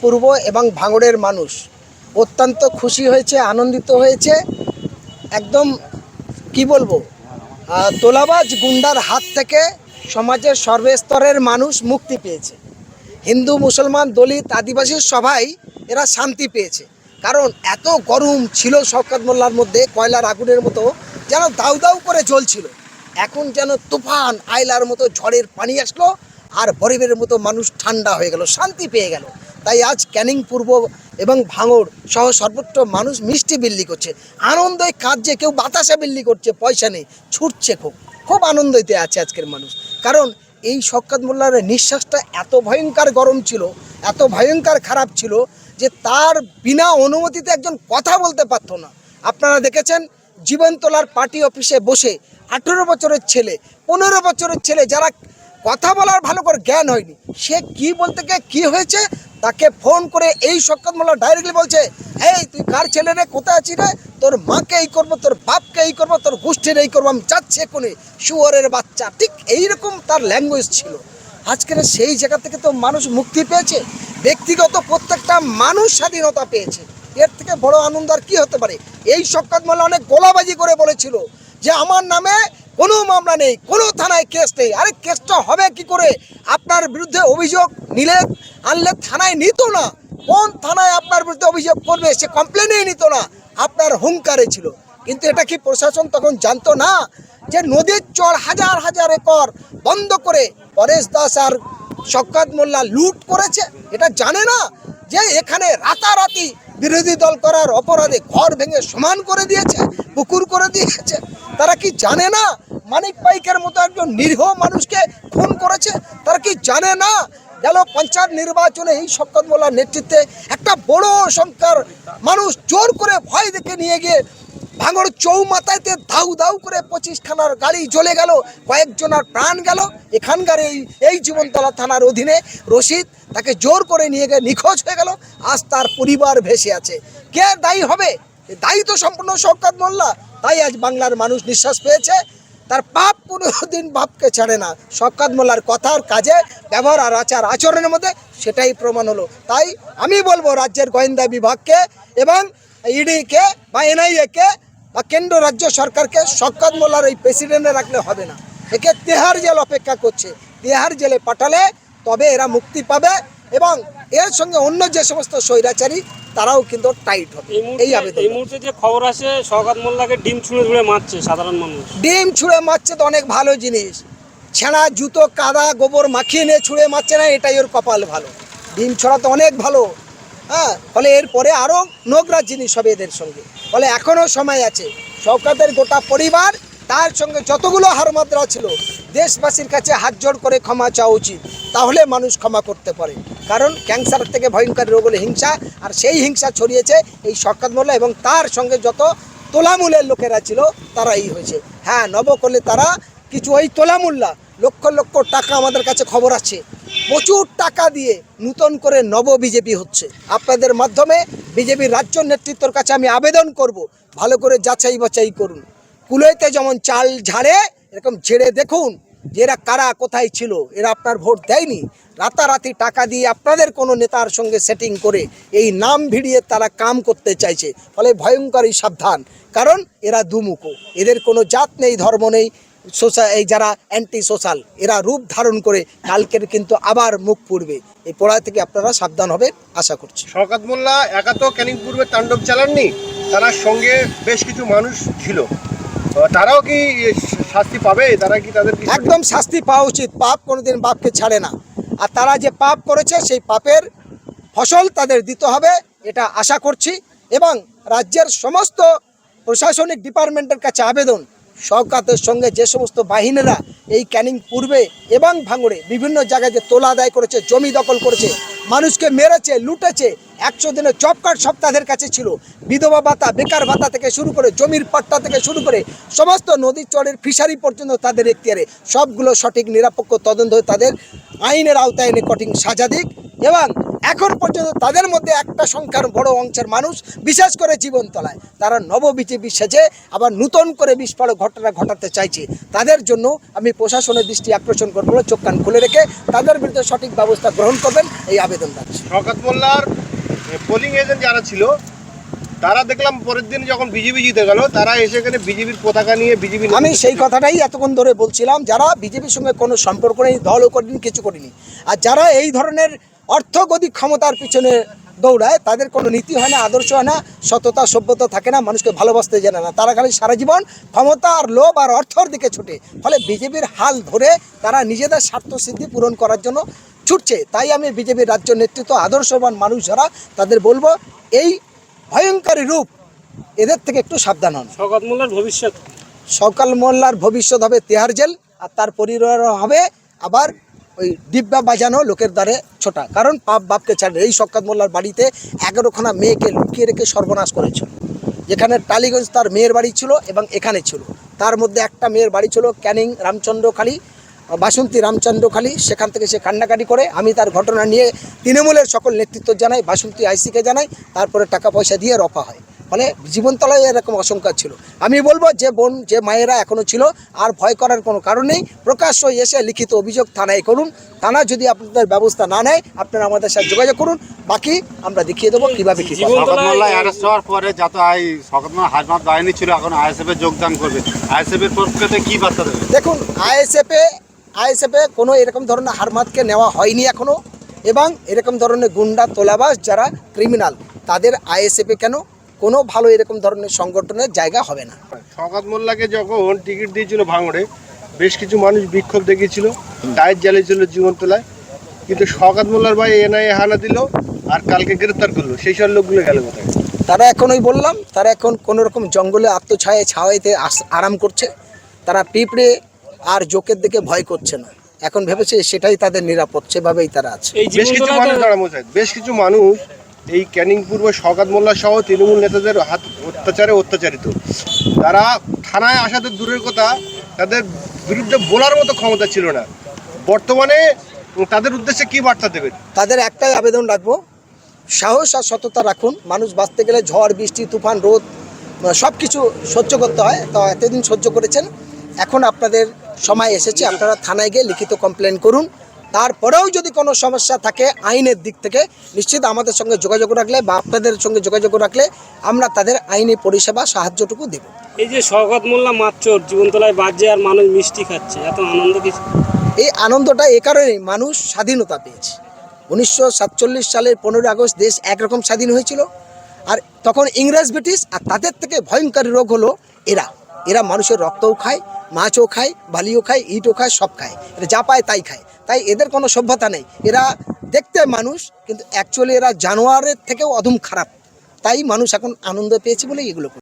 পূর্ব এবং ভাঙড়ের মানুষ অত্যন্ত খুশি হয়েছে, আনন্দিত হয়েছে। একদম কি বলবো, তোলাবাজ গুন্ডার হাত থেকে সমাজের সর্বস্তরের মানুষ মুক্তি পেয়েছে। হিন্দু, মুসলমান, দলিত, আদিবাসী সবাই এরা শান্তি পেয়েছে। কারণ এত গরম ছিল শওকত মোল্লার মধ্যে, কয়লার আগুনের মতো যেন দাউ দাউ করে জ্বলছিল। এখন যেন তুফান আইলার মতো ঝড়ের পানি আসলো, আর বরফের মতো মানুষ ঠান্ডা হয়ে গেল, শান্তি পেয়ে গেল। তাই আজ ক্যানিং পূর্ব এবং ভাঙড় সহ সর্বত্র মানুষ মিষ্টি বিল্লি করছে, আনন্দে কাঁদছে, কেউ বাতাসে বিল্লি করছে, পয়সা নেই, ছুটছে, খুব খুব আনন্দতে আছে আজকের মানুষ। কারণ এই শওকত মোল্লার নিঃশ্বাসটা এত ভয়ঙ্কর গরম ছিল, এত ভয়ঙ্কর খারাপ ছিল যে তার বিনা অনুমতিতে একজন কথা বলতে পারতো না। আপনারা দেখেছেন জীবনতলার পার্টি অফিসে বসে 18 বছরের ছেলে, 15 বছরের ছেলে, যারা কথা বলার ভালো করে জ্ঞান হয়নি, সে কি বলতে গিয়ে কী হয়েছে তাকে ফোন করে এই শওকত মোল্লা ডাইরেক্টলি বলছে, এই তুই কার ছেলে রে, কোথায় আছিস রে, তোর মাকে এই করবো, তোর বাপকে এই করবো, তোর গোষ্ঠীর এই করবো, আমি যাচ্ছি এখনই, শুয়োরের বাচ্চা। ঠিক এইরকম তার ল্যাঙ্গুয়েজ ছিল। আজকের সেই জায়গা থেকে তো মানুষ মুক্তি পেয়েছে, ব্যক্তিগত প্রত্যেকটা মানুষ স্বাধীনতা পেয়েছে। এর থেকে বড় আনন্দ আর কী হতে পারে? এই শওকত মোল্লা অনেক গোলাবাজি করে বলেছিল যে আমার নামে কোনো মামলা নেই, কোনো থানায় কেস নেই। আরে কেসটা হবে কি করে? আপনার বিরুদ্ধে অভিযোগ নিলে আনলে থানায় নিত না। কোন থানায় আপনার বিরুদ্ধে অভিযোগ করবে? সে কমপ্লেনই নিত না, আপনার হুঙ্কারে ছিল। কিন্তু এটা কি প্রশাসন তখন জানতো না যে নদীর চর হাজার হাজার একর বন্ধ করে পরেশ দাস আর শওকত মোল্লা লুট করেছে? এটা জানে না যে এখানে রাতারাতি বিরোধী দল করার অপরাধে ঘর ভেঙে সমান করে দিয়েছে, পুকুর করে দিয়েছে? তারা কি জানে না মানিক পাইকের মতো একজন নিরীহ মানুষকে খুন করেছে? তারা কি জানে না গেল পঞ্চায়েত নির্বাচনে এই শওকত মোল্লার নেতৃত্বে একটা বড় সংখ্যার মানুষ জোর করে ভয় দেখে নিয়ে গিয়ে ভাঙড় চৌমাথাতে দাউ দাউ করে 25খানার গাড়ি জ্বলে গেল, কয়েকজনের প্রাণ গেল। এখানকার এই জীবনতলা থানার অধীনে রশিদ, তাকে জোর করে নিয়ে গিয়ে নিখোঁজ হয়ে গেল। আজ তার পরিবার ভেসে আছে। কে দায়ী হবে? দায়ী তো সম্পূর্ণ শওকত মোল্লা। তাই আজ বাংলার মানুষ নিঃশ্বাস পেয়েছে। তার পাপ কোনোদিন বাপকে ছাড়ে না। শওকত মোল্লার কথার, কাজে, ব্যবহার আর আচরণের মধ্যে সেটাই প্রমাণ হলো। তাই আমি বলবো রাজ্যের গোয়েন্দা বিভাগকে এবং ইডিকে বা এনআইএকে বা কেন্দ্র রাজ্য সরকারকে শওকত মোল্লার এই প্রেসিডেন্টে রাখলে হবে না। একে তেহার জেল অপেক্ষা করছে। তেহার জেলে পাঠালে তবে এরা মুক্তি পাবে এবং এর সঙ্গে অন্য যে সমস্ত স্বৈরাচারী তারাও কিন্তু টাইট হবে। এই আবেদন। এই মুহূর্তে যে খবর আছে শওকত মোল্লাকে ডিম ছুঁড়ে ছুঁড়ে মারছে সাধারণ মানুষ। ডিম ছুঁড়ে মারছে তো অনেক ভালো জিনিস। ছেঁড়া জুতো, কাদা, গোবর মাখিয়ে নিয়ে ছুঁড়ে মারছে না, এটাই ওর কপাল ভালো। ডিম ছড়া তো অনেক ভালো। হ্যাঁ, ফলে এরপরে আরও নোংরা জিনিস হবে এদের সঙ্গে। ফলে এখনও সময় আছে। শওকতের গোটা পরিবার, তার সঙ্গে যতগুলো হারমাদ্রা ছিল, দেশবাসীর কাছে হাত জোড় করে ক্ষমা চাওয়া উচিত। তাহলে মানুষ ক্ষমা করতে পারে। কারণ ক্যান্সার থেকে ভয়ঙ্কর রোগ হলো হিংসা, আর সেই হিংসা ছড়িয়েছে এই শওকত মোল্লা এবং তার সঙ্গে যত তোলামূলের লোকেরা ছিল তারাই হয়েছে। হ্যাঁ, নবকলে তারা কিছু ওই তোলামূল্যা লক্ষ লক্ষ টাকা, আমাদের কাছে খবর আছে, প্রচুর টাকা দিয়ে নূতন করে নব বিজেপি হচ্ছে। আপনাদের মাধ্যমে বিজেপির রাজ্য নেতৃত্বের কাছে আমি আবেদন করব, ভালো করে যাচাই বাছাই করুন। কুলোইতে যেমন চাল ঝাড়ে, এরকম ঝেড়ে দেখুন যে এরা কারা, কোথায় ছিল। এরা আপনার ভোট দেয়নি, রাতারাতি টাকা দিয়ে আপনাদের কোনো নেতার সঙ্গে সেটিং করে এই নাম ভিড়িয়ে তারা কাম করতে চাইছে। ফলে ভয়ঙ্করই সাবধান, কারণ এরা দুমুখো, এদের কোনো জাত নেই, ধর্ম নেই। এই যারা অ্যান্টি সোশ্যাল, এরা রূপ ধারণ করে কালকের কিন্তু আবার মুখ পুড়বে। এই পড়া থেকে আপনারা সাবধান হবেন আশা করছি। শওকত মোল্লা একা তো ক্যানিং পূর্বে তাণ্ডব চালাননি, তার সঙ্গে বেশ কিছু মানুষ ছিল। তারাও কি শাস্তি পাবে? তারা কি তাদের একদম শাস্তি পাওয়া উচিত। পাপ কোনোদিন বাপকে ছাড়ে না, আর তারা যে পাপ করেছে সেই পাপের ফসল তাদের দিতে হবে, এটা আশা করছি। এবং রাজ্যের সমস্ত প্রশাসনিক ডিপার্টমেন্টের কাছে আবেদন, শওকতের সঙ্গে যে সমস্ত বাহিনীরা এই ক্যানিং পূর্বে এবং ভাঙড়ে বিভিন্ন জায়গায় যে তোলা আদায় করেছে, জমি দখল করেছে, মানুষকে মেরেছে, লুটেছে, 100 দিনের জব কার্ড সব তাদের কাছে ছিল, বিধবা ভাতা, বেকার ভাতা থেকে শুরু করে জমির পাট্টা থেকে শুরু করে সমস্ত নদীর চরের ফিশারি পর্যন্ত তাদের এখতিয়ারে, সবগুলো সঠিক নিরপেক্ষ তদন্ত হয়ে তাদের আইনের আওতায় এনে কঠিন সাজা দিক এবং এখন পর্যন্ত তাদের মধ্যে একটা সংখ্যার বড় অংশের মানুষ, বিশেষ করে জীবনতলায়, তারা নব বিজেপি সেজে আবার নূতন করে বিস্ফোরক ঘটনা ঘটাতে চাইছে। তাদের জন্য আমি প্রশাসনের দৃষ্টি আকর্ষণ করবো, চোখ কান খুলে রেখে তাদের বিরুদ্ধে সঠিক ব্যবস্থা গ্রহণ করবেন এই আবেদন রাখছি। শওকত মোল্লার পোলিং এজেন্ট যারা ছিল তারা দেখলাম পরের দিন যখন বিজেপি জিতে গেল, তারা এসে এখানে বিজেপির পতাকা নিয়ে বিজেপি, আমি সেই কথাটাই এতক্ষণ ধরে বলছিলাম, যারা বিজেপির সঙ্গে কোনো সম্পর্ক নেই, দলও করিনি, কিছু করিনি, আর যারা এই ধরনের অর্থগতিক ক্ষমতার পিছনে দৌড়ায়, তাদের কোনো নীতি হয় না, আদর্শ হয় না, সততা সভ্যতা থাকে না, মানুষকে ভালোবাসতে জানে না, তারা খালি সারা জীবন ক্ষমতা আর লোভ আর অর্থর দিকে ছুটে। ফলে বিজেপির হাল ধরে তারা নিজেদের স্বার্থসিদ্ধি পূরণ করার জন্য ছুটছে। তাই আমি বিজেপির রাজ্য নেতৃত্ব, আদর্শবান মানুষ যারা, তাদের বলবো এই ভয়ঙ্করী রূপ, এদের থেকে একটু সাবধান হন। শওকত মোল্লার ভবিষ্যৎ, শওকত মোল্লার ভবিষ্যৎ হবে তিহার জেল, আর তার পরিবার হবে আবার ওই ডিব্বা বাজানো, লোকের দ্বারে ছোটা। কারণ পাপ বাপকে ছাড়ে। এই শওকত মোল্লার বাড়িতে 11খানা মেয়েকে লুকিয়ে রেখে সর্বনাশ করেছিল। যেখানে টালিগঞ্জ তার মেয়ের বাড়ি ছিল এবং এখানে ছিল, তার মধ্যে একটা মেয়ের বাড়ি ছিল ক্যানিং রামচন্দ্রখালী, বাসন্তী রামচন্দ্রখালী, সেখান থেকে সে কান্নাকাটি করে। আমি তার ঘটনা নিয়ে তৃণমূলের সকল নেতৃত্ব জানাই, বাসন্তী আইসিকে জানাই, তারপরে টাকা পয়সা দিয়ে রফা হয়। ফলে জীবনতলায় এরকম আশঙ্কা ছিল। আমি বলবো যে বোন, যে মায়েরা এখনও ছিল, আর ভয় করার কোনো কারণ নেই। প্রকাশ্য এসে লিখিত অভিযোগ থানায় করুন। থানা যদি আপনাদের ব্যবস্থা না নেয়, আপনারা আমাদের সাথে যোগাযোগ করুন, বাকি আমরা দেখিয়ে দেবো কীভাবে কী করা। শওকত মোল্লা অ্যারেস্ট হওয়ার পরে যত শওকত মোল্লা হাজমাত বাহিনী ছিল, এখন আইএসএফে যোগদান করবে, আইএসএফের পক্ষ থেকে কী বার্তা দেবে? দেখুন, আইএসএফে কোনো এরকম ধরনের হারমাতকে নেওয়া হয়নি এখনও, এবং এরকম ধরনের গুন্ডা তোলাবাস যারা ক্রিমিনাল, তাদের আইএসএফে কেন কোনো ভালো এরকম ধরনের সংগঠনের জায়গা হবে না। শওকত মোল্লাকে যখন টিকিট দিয়েছিল ভাঙড়ে, বেশ কিছু মানুষ বিক্ষোভ দেখিয়েছিল, টায়ার জ্বালিয়েছিল জীবনতলায়, কিন্তু শওকত মোল্লার ভাই এনআইএ হানা দিল আর কালকে গ্রেপ্তার করলো। সেই সব লোকগুলো গেল কোথায়? তারা এখন, ওই বললাম, তারা এখন কোনো রকম জঙ্গলে ছাওয়াইতে আরাম করছে। তারা পিঁপড়ে আর জোকের দিকে ভয় করছে না, এখন ভেবেছে সেটাই তাদের নিরাপদ, সেভাবেই তারা আছে। এই বেশ কিছু জীবনতলায় মানুষ দাঁড়া মোসাইদ, বেশ কিছু মানুষ এই ক্যানিং পূর্ব শওকত মোল্লা সহ তৃণমূল নেতাদের হাত অত্যাচারিত। তারা থানায় আসাতে দূরের কথা, তাদের বিরুদ্ধে বলার মতো ক্ষমতা ছিল না। বর্তমানে তাদের উদ্দেশ্যে কি বার্তা দেবেন? তাদের একটাই আবেদন রাখবো, সাহস আর সততা রাখুন। মানুষ বাঁচতে গেলে ঝড় বৃষ্টি তুফান রোদ সব কিছু সহ্য করতে হয়, তো এতদিন সহ্য করেছেন, এখন আপনাদের সময় এসেছে, আপনারা থানায় গিয়ে লিখিত কমপ্লেন করুন। তারপরেও যদি কোনো সমস্যা থাকে আইনের দিক থেকে, নিশ্চিত আমাদের সঙ্গে যোগাযোগ রাখলে বা আপনাদের সঙ্গে যোগাযোগ রাখলে আমরা তাদের আইনি পরিষেবা সাহায্যটুকু দেব। এই যে শওকত মোল্লা মাতচোর, জীবনতলায় বাজে আর মানুষ মিষ্টি খাচ্ছে, এত আনন্দ কিছু? এই আনন্দটা এ কারণেই, মানুষ স্বাধীনতা পেয়েছে। 1947 সালের 15 আগস্ট দেশ একরকম স্বাধীন হয়েছিল, আর তখন ইংরেজ ব্রিটিশ, আর তাদের থেকে ভয়ঙ্কর রোগ হলো এরা মানুষের রক্তও খায়, মাছও খায়, বালিও খায়, ইটও খায়, সব খায়, এরা যা পায় তাই খায়। তাই এদের কোনো সভ্যতা নেই। এরা দেখতে মানুষ, কিন্তু অ্যাকচুয়ালি এরা জানোয়ারের থেকেও অধম খারাপ। তাই মানুষ এখন আনন্দ পেয়েছে বলে এগুলো করে।